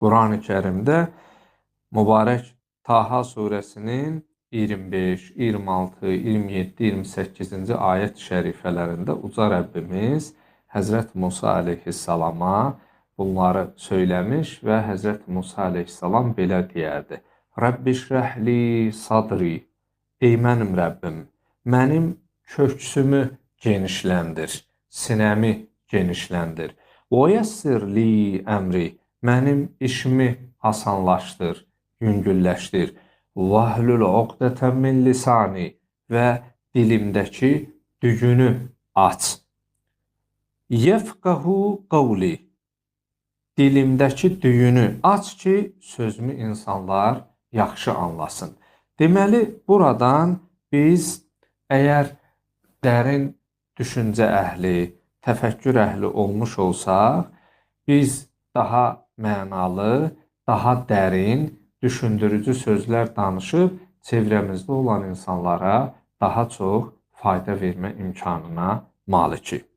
Quran-ı Kərimdə mübarək Taha surəsinin 25, 26, 27, 28-ci ayət şərifələrində Uca Rəbbimiz Həzrət Musa əleyhissalama bunları söyləmiş və Həzrət Musa əleyhissalam belə deyərdi. Rəbbi şrəhli sadri, ey mənim Rəbbim, mənim köksümü genişləndir, sinəmi genişləndir. Və yəssir li əmri, mənim işimi asanlaşdır, yüngülləşdir. Vahlul uqdətən min lisani və dilimdəki dügünü aç. Yefqahu qavli, dilimdəki düyünü aç ki, sözümü insanlar yaxşı anlasın. Deməli, buradan biz əgər dərin düşüncə əhli, təfəkkür əhli olmuş olsaq, biz daha mənalı, daha dərin, düşündürücü sözlər danışıb çevrəmizdə olan insanlara daha çox fayda vermə imkanına malikik.